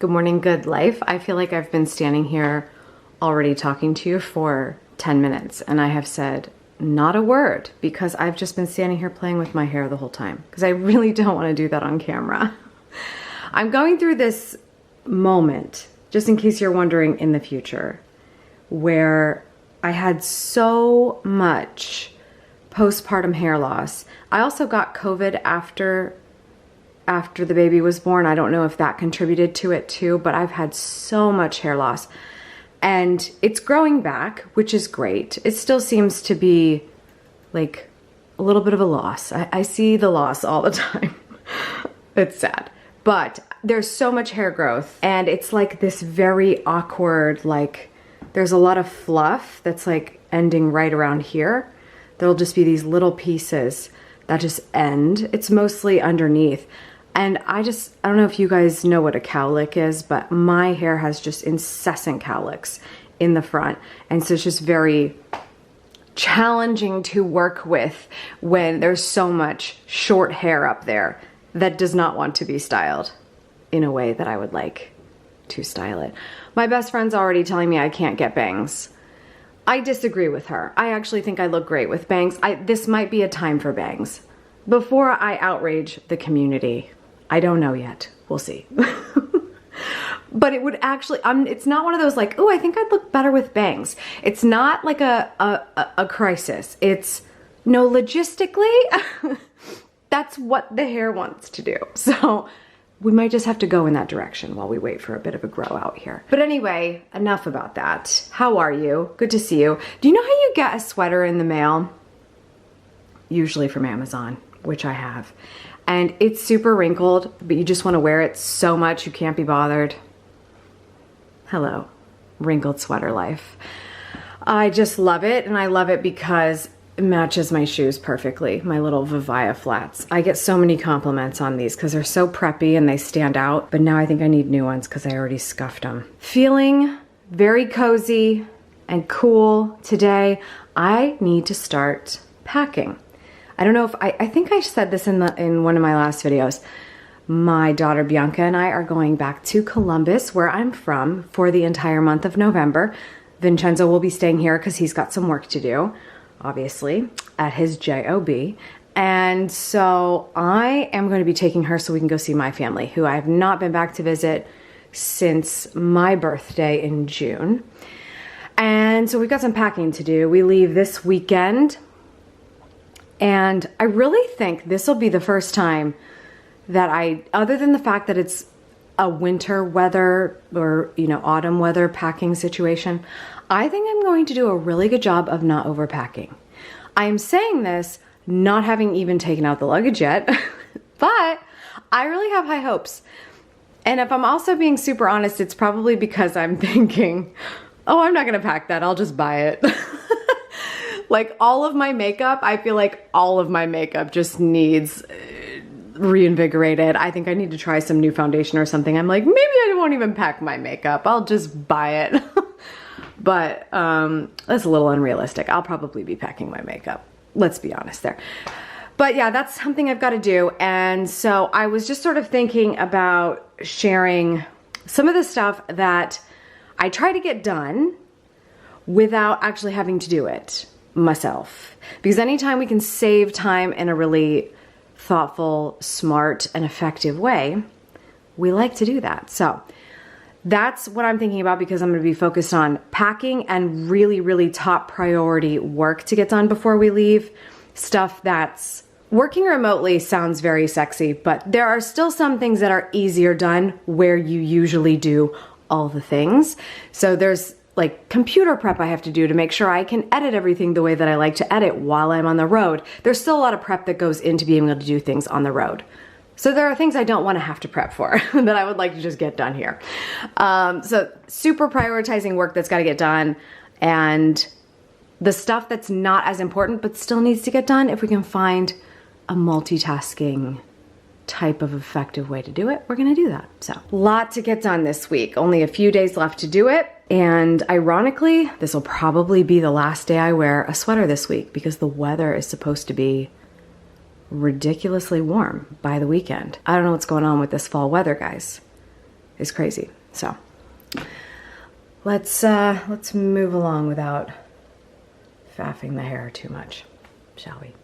Good morning, good life. I feel like I've been standing here already talking to you for 10 minutes and I have said not a word because I've just been standing here playing with my hair the whole time because I really don't want to do that on camera. I'm going through this moment, just in case you're wondering, in the future, where I had so much postpartum hair loss. I also got COVID after the baby was born. I don't know if that contributed to it too, but I've had so much hair loss and it's growing back, which is great. It still seems to be like a little bit of a loss. I see the loss all the time. It's sad, but there's so much hair growth and it's like this very awkward, like there's a lot of fluff that's like ending right around here. There'll just be these little pieces that just end. It's mostly underneath. And I don't know if you guys know what a cowlick is, but my hair has just incessant cowlicks in the front. And so it's just very challenging to work with when there's so much short hair up there that does not want to be styled in a way that I would like to style it. My best friend's already telling me I can't get bangs. I disagree with her. I actually think I look great with bangs. This might be a time for bangs. Before I outrage the community, I don't know yet. We'll see. But it would actually, it's not one of those like, oh, I think I'd look better with bangs. It's not like a crisis. It's, no, logistically, that's what the hair wants to do. So we might just have to go in that direction while we wait for a bit of a grow out here. But anyway, enough about that. How are you? Good to see you. Do you know how you get a sweater in the mail? Usually from Amazon, which I have. And it's super wrinkled, but you just want to wear it so much you can't be bothered. Hello, wrinkled sweater life. I just love it, and I love it because it matches my shoes perfectly, my little Vivaya flats. I get so many compliments on these because they're so preppy and they stand out, but now I think I need new ones because I already scuffed them. Feeling very cozy and cool today. I need to start packing. I don't know if I think I said this in one of my last videos. My daughter Bianca and I are going back to Columbus, where I'm from, for the entire month of November. Vincenzo will be staying here because he's got some work to do, obviously, at his job. And so I am going to be taking her so we can go see my family, who I have not been back to visit since my birthday in June. And so we've got some packing to do. We leave this weekend. And I really think this will be the first time that other than the fact that it's a winter weather or, you know, autumn weather packing situation, I think I'm going to do a really good job of not overpacking. I am saying this not having even taken out the luggage yet, but I really have high hopes. And if I'm also being super honest, it's probably because I'm thinking, oh, I'm not gonna pack that, I'll just buy it. Like all of my makeup, I feel like all of my makeup just needs reinvigorated. I think I need to try some new foundation or something. I'm like, maybe I won't even pack my makeup. I'll just buy it. But that's a little unrealistic. I'll probably be packing my makeup. Let's be honest there. But yeah, that's something I've got to do. And so I was just sort of thinking about sharing some of the stuff that I try to get done without actually having to do it myself. Because anytime we can save time in a really thoughtful, smart, and effective way, we like to do that. So that's what I'm thinking about, because I'm going to be focused on packing and really, really top priority work to get done before we leave. Stuff that's working remotely sounds very sexy, but there are still some things that are easier done where you usually do all the things. So there's like computer prep I have to do to make sure I can edit everything the way that I like to edit while I'm on the road. There's still a lot of prep that goes into being able to do things on the road. So there are things I don't want to have to prep for that I would like to just get done here. So super prioritizing work that's got to get done, and the stuff that's not as important but still needs to get done, if we can find a multitasking type of effective way to do it, we're gonna do that. So a lot to get done this week. Only a few days left to do it. And ironically, this will probably be the last day I wear a sweater this week because the weather is supposed to be ridiculously warm by the weekend. I don't know what's going on with this fall weather, guys. is crazy. So let's move along without faffing the hair too much, shall we?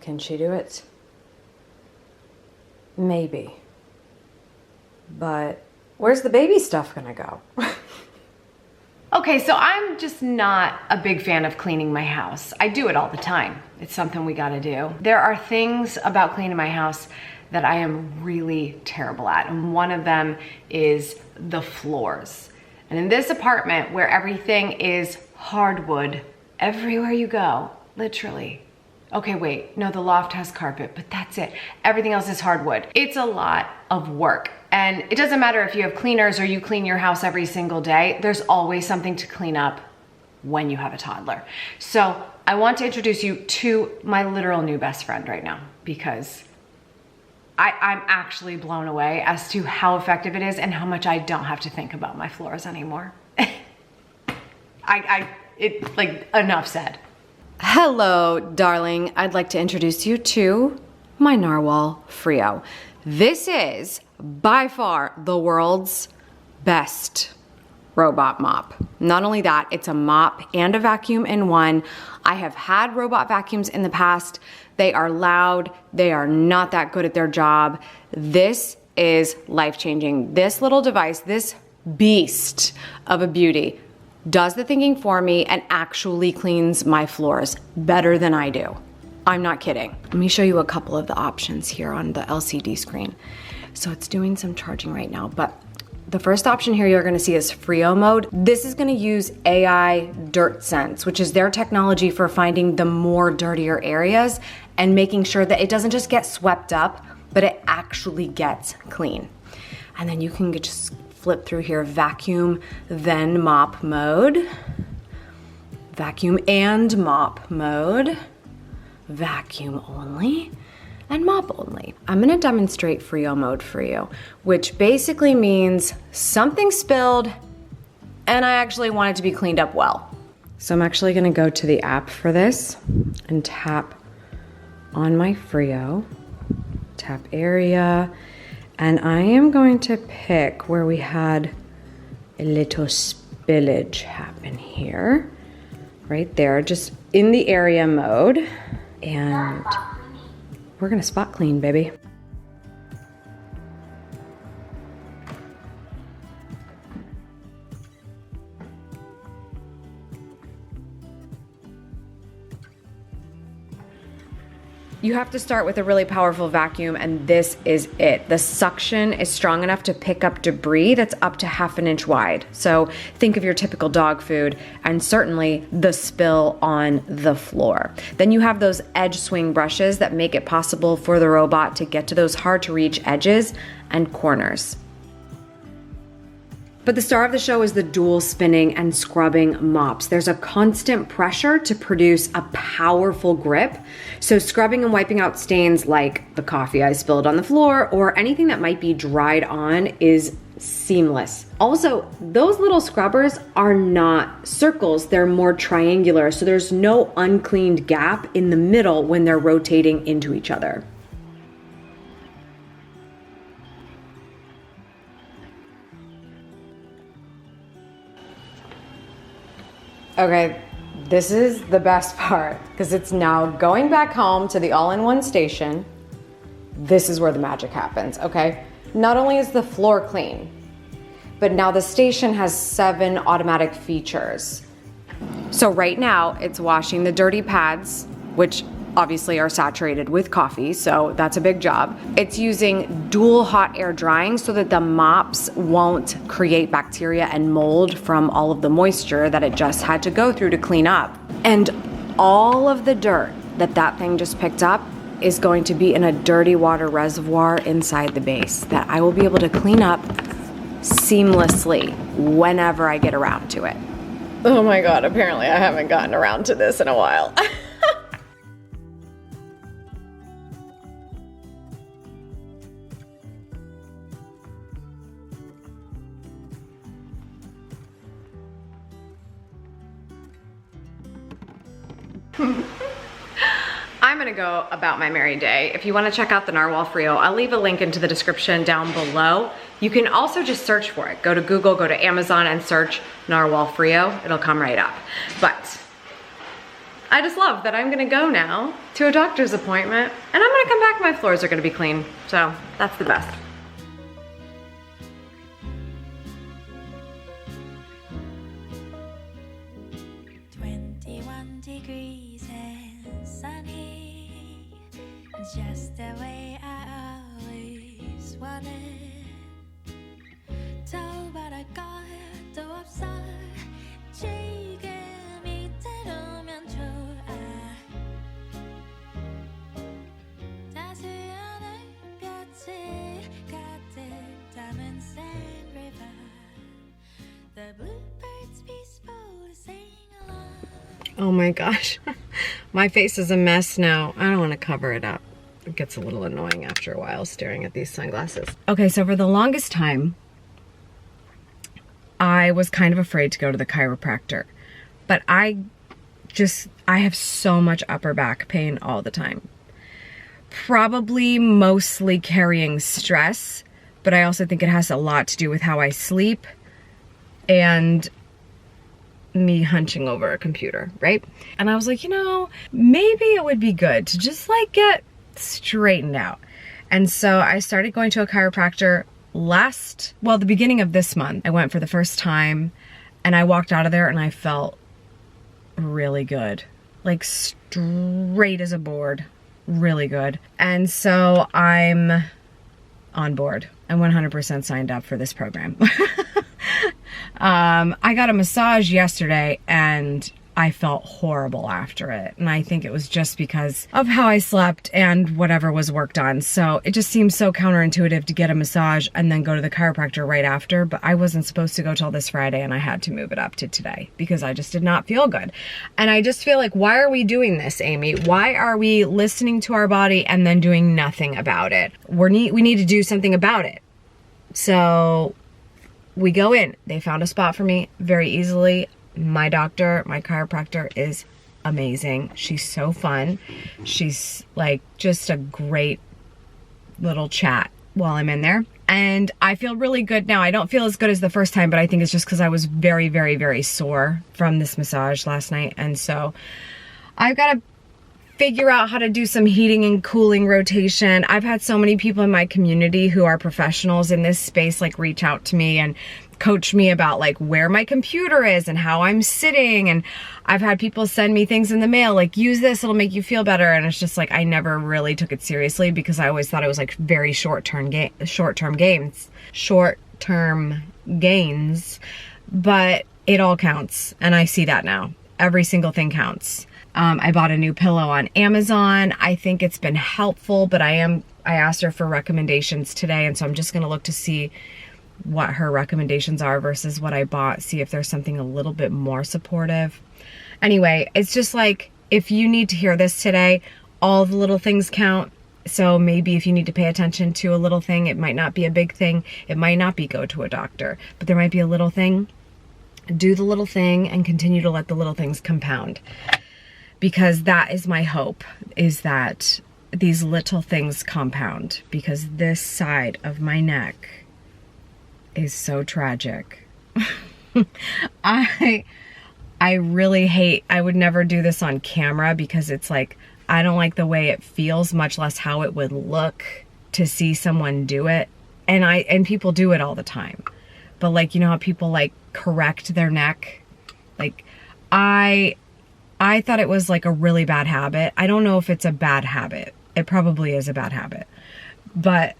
Can she do it? Maybe. But where's the baby stuff gonna go? Okay, so I'm just not a big fan of cleaning my house. I do it all the time. It's something we gotta do. There are things about cleaning my house that I am really terrible at. And one of them is the floors. And in this apartment where everything is hardwood, everywhere you go, literally. Okay, wait, no, the loft has carpet, but that's it. Everything else is hardwood. It's a lot of work. And it doesn't matter if you have cleaners or you clean your house every single day, there's always something to clean up when you have a toddler. So I want to introduce you to my literal new best friend right now, because I'm actually blown away as to how effective it is and how much I don't have to think about my floors anymore. Enough said. Hello, darling. I'd like to introduce you to my Narwal Freo. This is by far the world's best robot mop. Not only that, it's a mop and a vacuum in one. I have had robot vacuums in the past. They are loud. They are not that good at their job. This is life-changing. This little device, this beast of a beauty, does the thinking for me and actually cleans my floors better than I do. I'm not kidding. Let me show you a couple of the options here on the LCD screen. So it's doing some charging right now, but the first option here you're gonna see is Freo mode. This is gonna use AI Dirt Sense, which is their technology for finding the more dirtier areas and making sure that it doesn't just get swept up, but it actually gets clean. And then you can just flip through here, vacuum, then mop mode, vacuum and mop mode, vacuum only, and mop only. I'm gonna demonstrate Freo mode for you, which basically means something spilled and I actually want it to be cleaned up well. So I'm actually gonna go to the app for this and tap on my Freo, tap area, and I am going to pick where we had a little spillage happen here, right there, just in the area mode. And we're gonna spot clean, baby. You have to start with a really powerful vacuum, and this is it. The suction is strong enough to pick up debris that's up to 1/2 inch wide. So think of your typical dog food and certainly the spill on the floor. Then you have those edge swing brushes that make it possible for the robot to get to those hard to reach edges and corners. But the star of the show is the dual spinning and scrubbing mops. There's a constant pressure to produce a powerful grip. So scrubbing and wiping out stains like the coffee I spilled on the floor or anything that might be dried on is seamless. Also, those little scrubbers are not circles, they're more triangular. So there's no uncleaned gap in the middle when they're rotating into each other. Okay, this is the best part because it's now going back home to the all-in-one station. This is where the magic happens, okay? Not only is the floor clean, but now the station has 7 automatic features. So right now it's washing the dirty pads, which obviously are saturated with coffee, so that's a big job. It's using dual hot air drying so that the mops won't create bacteria and mold from all of the moisture that it just had to go through to clean up. And all of the dirt that thing just picked up is going to be in a dirty water reservoir inside the base that I will be able to clean up seamlessly whenever I get around to it. Oh my God, apparently I haven't gotten around to this in a while. I'm gonna go about my merry day. If you wanna check out the Narwal Freo, I'll leave a link into the description down below. You can also just search for it. Go to Google, go to Amazon and search Narwal Freo. It'll come right up. But I just love that I'm gonna go now to a doctor's appointment and I'm gonna come back, my floors are gonna be clean. So that's the best. Just the way I always wanted. 돌아갈 것도 없어. 지금 이대로면 좋아. 다스연의 볕이 가득 담은 sand river. The bluebirds peaceful sing along. Oh my gosh, my face is a mess now. I don't want to cover it up. It gets a little annoying after a while staring at these sunglasses. Okay, so for the longest time, I was kind of afraid to go to the chiropractor, but I have so much upper back pain all the time. Probably mostly carrying stress, but I also think it has a lot to do with how I sleep and me hunching over a computer, right? And I was like, you know, maybe it would be good to just like get straightened out. And so I started going to a chiropractor the beginning of this month. I went for the first time and I walked out of there and I felt really good, like straight as a board, really good. And so I'm on board. I'm 100% signed up for this program. I got a massage yesterday and I felt horrible after it. And I think it was just because of how I slept and whatever was worked on. So it just seems so counterintuitive to get a massage and then go to the chiropractor right after. But I wasn't supposed to go till this Friday and I had to move it up to today because I just did not feel good. And I just feel like, why are we doing this, Amy? Why are we listening to our body and then doing nothing about it? We need to do something about it. So we go in. They found a spot for me very easily. My doctor, my chiropractor is amazing. She's so fun. She's like just a great little chat while I'm in there. And I feel really good now. I don't feel as good as the first time, but I think it's just because I was very, very, very sore from this massage last night. And so I've got to figure out how to do some heating and cooling rotation. I've had so many people in my community who are professionals in this space like reach out to me and coach me about like where my computer is and how I'm sitting. And I've had people send me things in the mail like, use this, it'll make you feel better. And it's just like I never really took it seriously because I always thought it was like very short-term gains, but it all counts. And I see that now. Every single thing counts. I bought a new pillow on Amazon. I think it's been helpful, but I asked her for recommendations today. And so I'm just going to look to see what her recommendations are versus what I bought. See if there's something a little bit more supportive. Anyway, it's just like, if you need to hear this today, all the little things count. So maybe if you need to pay attention to a little thing, it might not be a big thing. It might not be go to a doctor, but there might be a little thing. Do the little thing and continue to let the little things compound. Because that is my hope, is that these little things compound, because this side of my neck is so tragic. I really hate, I would never do this on camera because it's like, I don't like the way it feels, much less how it would look to see someone do it. And people do it all the time. But like, you know how people like correct their neck? Like I thought it was like a really bad habit. I don't know if it's a bad habit. It probably is a bad habit. But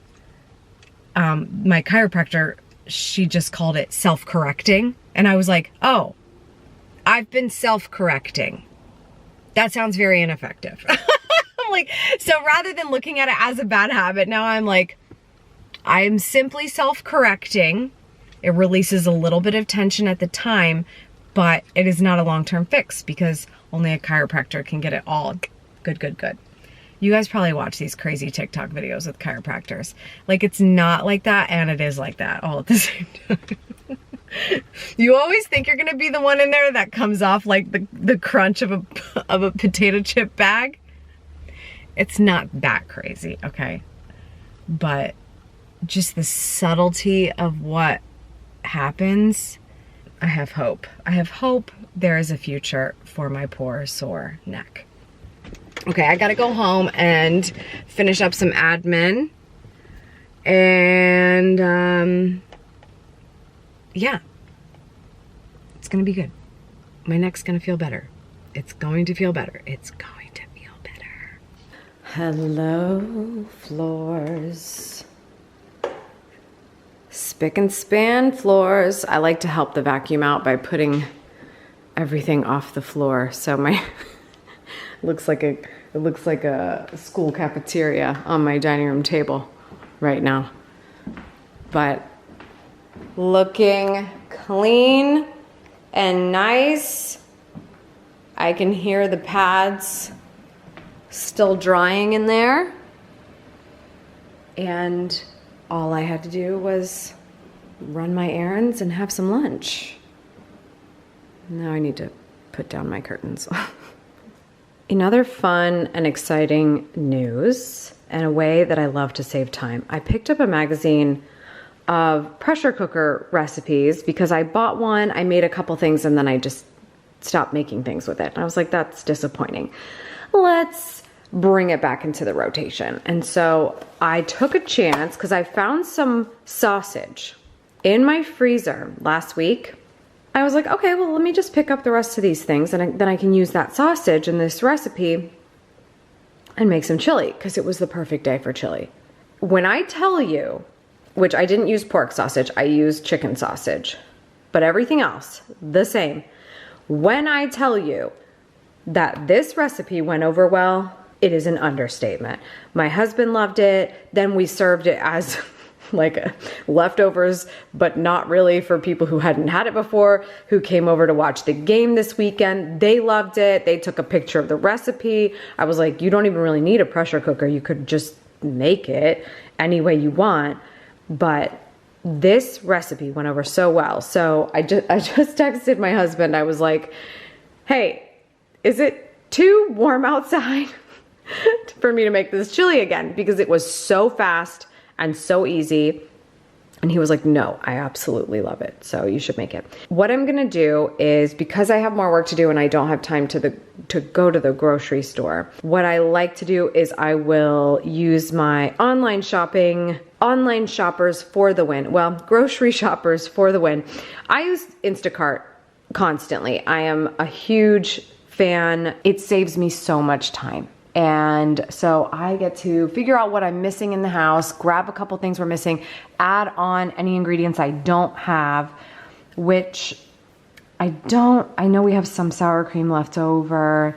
my chiropractor, she just called it self-correcting. And I was like, oh, I've been self-correcting. That sounds very ineffective. Like, so rather than looking at it as a bad habit, now I'm like, I am simply self-correcting. It releases a little bit of tension at the time, but it is not a long-term fix because only a chiropractor can get it all good. You guys probably watch these crazy TikTok videos with chiropractors. Like, it's not like that and it is like that all at the same time. You always think you're gonna be the one in there that comes off like the crunch of a potato chip bag. It's not that crazy, okay? But just the subtlety of what happens, I have hope. I have hope there is a future for my poor sore neck. Okay, I gotta go home and finish up some admin. And yeah, it's gonna be good. My neck's gonna feel better. It's going to feel better. It's going to feel better. Hello, floors. Spick and span floors. I like to help the vacuum out by putting everything off the floor. So my it looks like a school cafeteria on my dining room table right now. But looking clean and nice. I can hear the pads still drying in there. And all I had to do was run my errands and have some lunch. Now I need to put down my curtains. In other fun and exciting news, and a way that I love to save time, I picked up a magazine of pressure cooker recipes because I bought one, I made a couple things, and then I just stopped making things with it. And I was like, that's disappointing. Let's bring it back into the rotation. And so I took a chance because I found some sausage in my freezer last week. I was like, okay, well, let me just pick up the rest of these things and then I can use that sausage in this recipe and make some chili because it was the perfect day for chili. When I tell you, which I didn't use pork sausage, I used chicken sausage, but everything else, the same. When I tell you that this recipe went over well, it is an understatement. My husband loved it. Then we served it as like leftovers, but not really, for people who hadn't had it before, who came over to watch the game this weekend. They loved it. They took a picture of the recipe. I was like, you don't even really need a pressure cooker. You could just make it any way you want. But this recipe went over so well. So I just texted my husband. I was like, hey, is it too warm outside for me to make this chili again? Because it was so fast and so easy. And he was like, no, I absolutely love it. So you should make it. What I'm gonna do is, because I have more work to do and I don't have time to go to the grocery store, what I like to do is I will use my online shoppers for the win. Well, grocery shoppers for the win. I use Instacart constantly. I am a huge fan. It saves me so much time. And so I get to figure out what I'm missing in the house, grab a couple things we're missing, add on any ingredients I don't have, which I know we have some sour cream left over.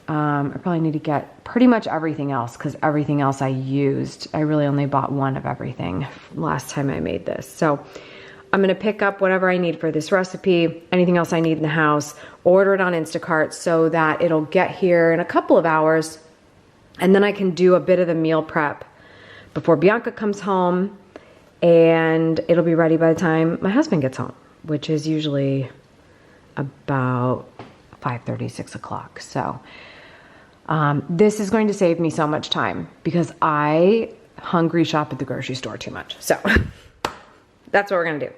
I probably need to get pretty much everything else because everything else I used. I really only bought one of everything last time I made this. So I'm gonna pick up whatever I need for this recipe, anything else I need in the house, order it on Instacart so that it'll get here in a couple of hours. And then I can do a bit of the meal prep before Bianca comes home, and it'll be ready by the time my husband gets home, which is usually about 5:30, 6 o'clock. So this is going to save me so much time because I hungry shop at the grocery store too much. So that's what we're gonna do.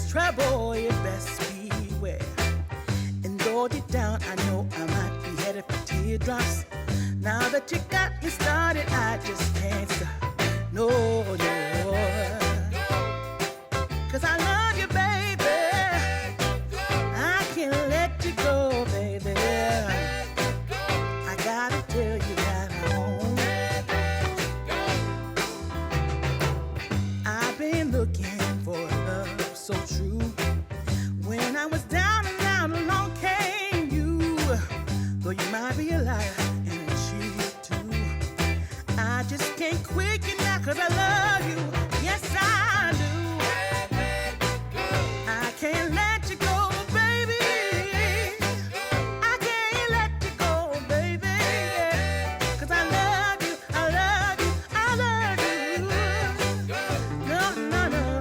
Trouble, you best beware. And though deep down, I know I might be headed for teardrops. Now that you got me started, I just can't stop. No, no. 'Cause I love you, baby. I you might be a liar and a cheat too. I just can't quit you now 'cause I love you. Yes, I do. I can't let you go, baby. I can't let you go, baby. 'Cause I love you, I love you, I love you. No, no, no.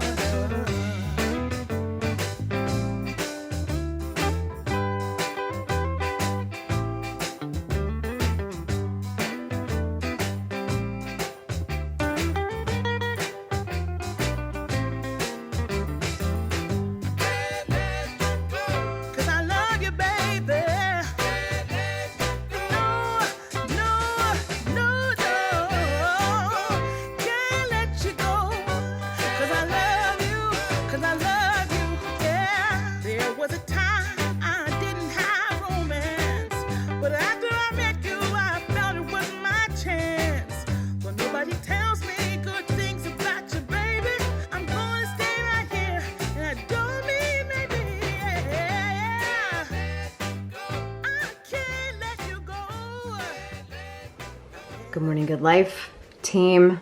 Good morning, good life, team,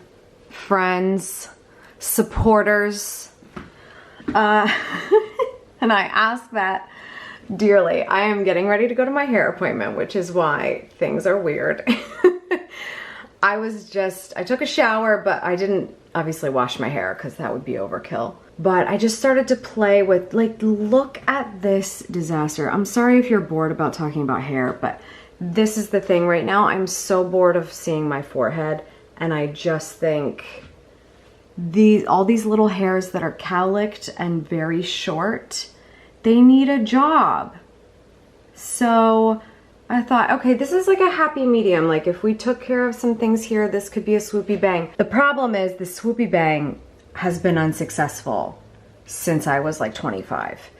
friends, supporters. And I ask that dearly. I am getting ready to go to my hair appointment, which is why things are weird. I took a shower, but I didn't obviously wash my hair because that would be overkill. But I just started to play with, like, look at this disaster. I'm sorry if you're bored about talking about hair, but this is the thing right now. I'm so bored of seeing my forehead, and I just think all these little hairs that are cowlicked and very short, they need a job. So I thought, okay, this is like a happy medium. Like if we took care of some things here, this could be a swoopy bang. The problem is the swoopy bang has been unsuccessful since I was like 25.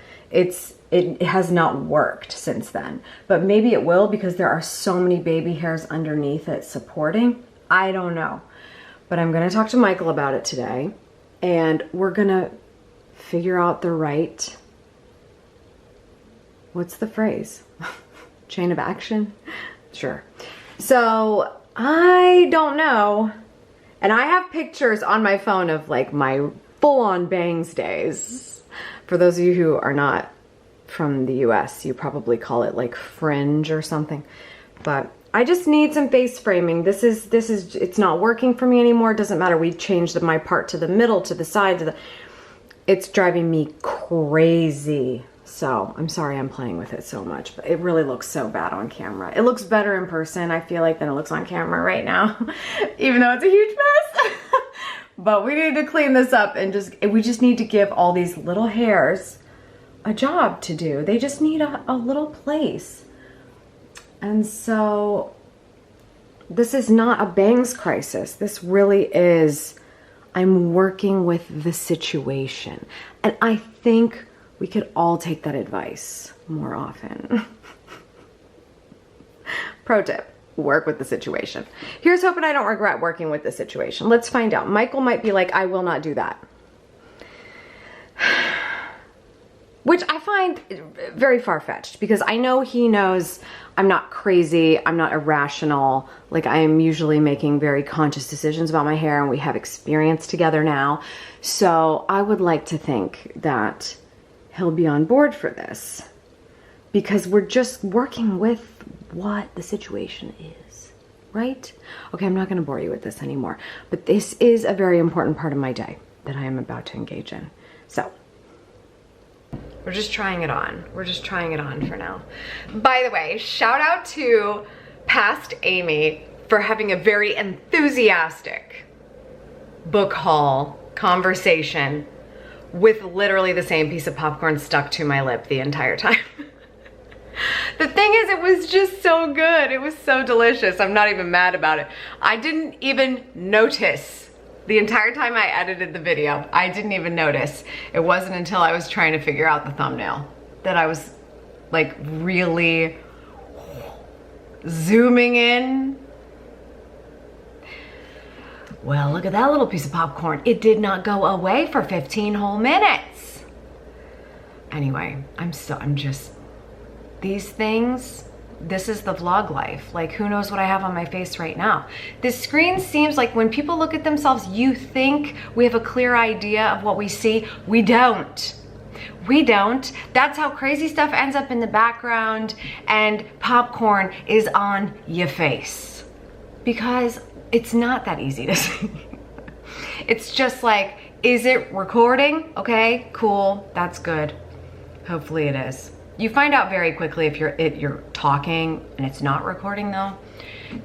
It has not worked since then, but maybe it will because there are so many baby hairs underneath it supporting. I don't know, but I'm gonna talk to Michael about it today, and we're gonna figure out the right, what's the phrase? Chain of action? Sure. So I don't know, and I have pictures on my phone of like my full-on bangs days. For those of you who are not from the US, you probably call it like fringe or something, but I just need some face framing. This is it's not working for me anymore. It doesn't matter. We changed my part to the middle, to the side, it's driving me crazy. So I'm sorry I'm playing with it so much, but it really looks so bad on camera. It looks better in person, I feel like, than it looks on camera right now, even though it's a huge mess. But we need to clean this up, and we just need to give all these little hairs a job to do. They just need a little place. And so this is not a bangs crisis. This really is, I'm working with the situation. And I think we could all take that advice more often. Pro tip, work with the situation. Here's hoping I don't regret working with the situation. Let's find out. Michael might be like, I will not do that. Which I find very far-fetched, because I know he knows I'm not crazy, I'm not irrational. Like, I am usually making very conscious decisions about my hair, and we have experience together now. So I would like to think that he'll be on board for this, because we're just working with what the situation is, right? Okay, I'm not gonna bore you with this anymore, but this is a very important part of my day that I am about to engage in. So we're just trying it on. We're just trying it on for now. By the way, shout out to past Amy for having a very enthusiastic book haul conversation with literally the same piece of popcorn stuck to my lip the entire time. The thing is, it was just so good. It was so delicious. I'm not even mad about it. I didn't even notice the entire time I edited the video. I didn't even notice. It wasn't until I was trying to figure out the thumbnail that I was like really zooming in. Well, look at that little piece of popcorn. It did not go away for 15 whole minutes. Anyway, I'm just, these things this is the vlog life. Like, who knows what I have on my face right now? This screen seems like when people look at themselves, you think we have a clear idea of what we see. We don't. We don't. That's how crazy stuff ends up in the background and popcorn is on your face. Because it's not that easy to see. It's just like, is it recording? Okay, cool, that's good. Hopefully it is. You find out very quickly if you're talking and it's not recording though,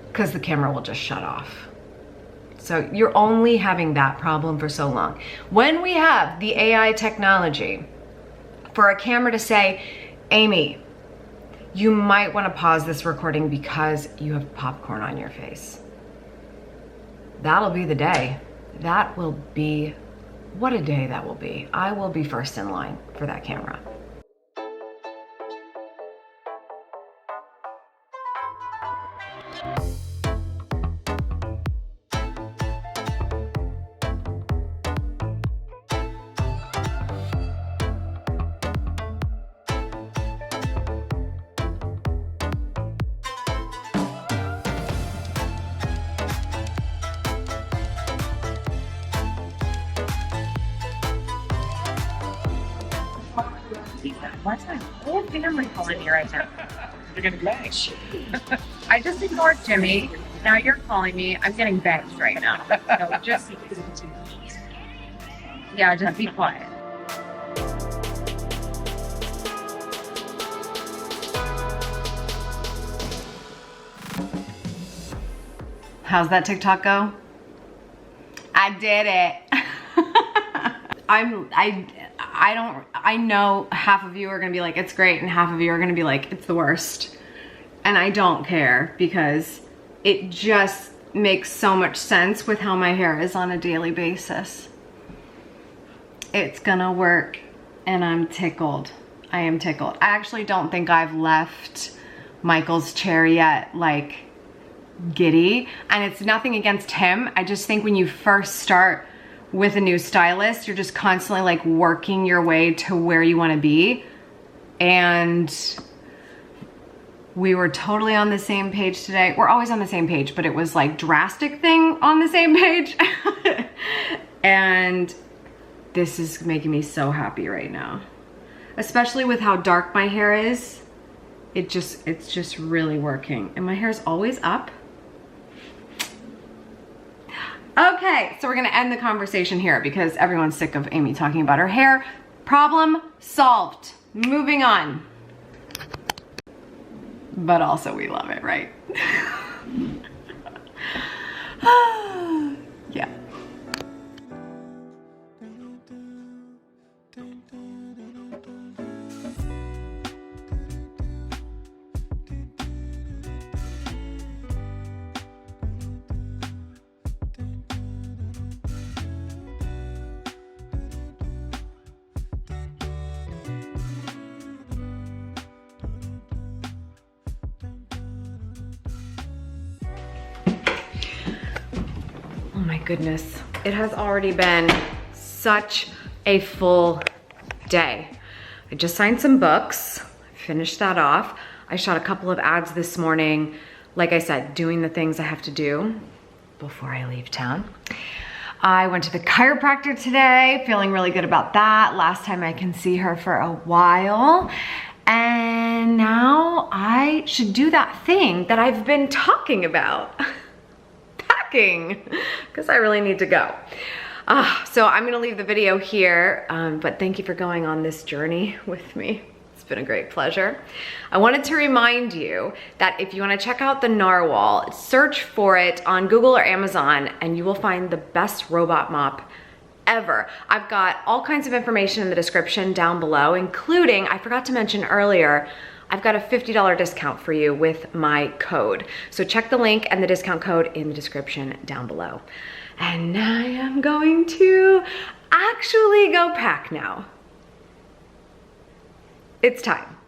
because the camera will just shut off. So you're only having that problem for so long. When we have the AI technology for a camera to say, Amy, you might want to pause this recording because you have popcorn on your face. That'll be the day. That will be, what a day that will be. I will be first in line for that camera. What's my whole family calling me right now? You're getting mashed. I just ignored Jimmy. Now you're calling me. I'm getting benched right now. So just be quiet. How's that TikTok go? I did it. I know half of you are gonna be like, it's great, and half of you are gonna be like, it's the worst. And I don't care because it just makes so much sense with how my hair is on a daily basis. It's gonna work and I'm tickled. I am tickled. I actually don't think I've left Michael's chair yet, like giddy. And it's nothing against him. I just think when you first start with a new stylist, you're just constantly like working your way to where you want to be. And we were totally on the same page today. We're always on the same page, but it was like drastic thing on the same page. And this is making me so happy right now, especially with how dark my hair is. It's just really working. And my hair's always up. Okay, so we're gonna end the conversation here because everyone's sick of Amy talking about her hair. Problem solved. Moving on. But also we love it, right? Yeah. Oh my goodness, it has already been such a full day. I just signed some books, finished that off. I shot a couple of ads this morning. Like I said, doing the things I have to do before I leave town. I went to the chiropractor today, feeling really good about that. Last time I can see her for a while. And now I should do that thing that I've been talking about. Because I really need to go. So I'm gonna leave the video here, but thank you for going on this journey with me. It's been a great pleasure. I wanted to remind you that if you wanna check out the Narwal, search for it on Google or Amazon and you will find the best robot mop ever. I've got all kinds of information in the description down below, including, I forgot to mention earlier, I've got a $50 discount for you with my code. So check the link and the discount code in the description down below. And I am going to actually go pack now. It's time.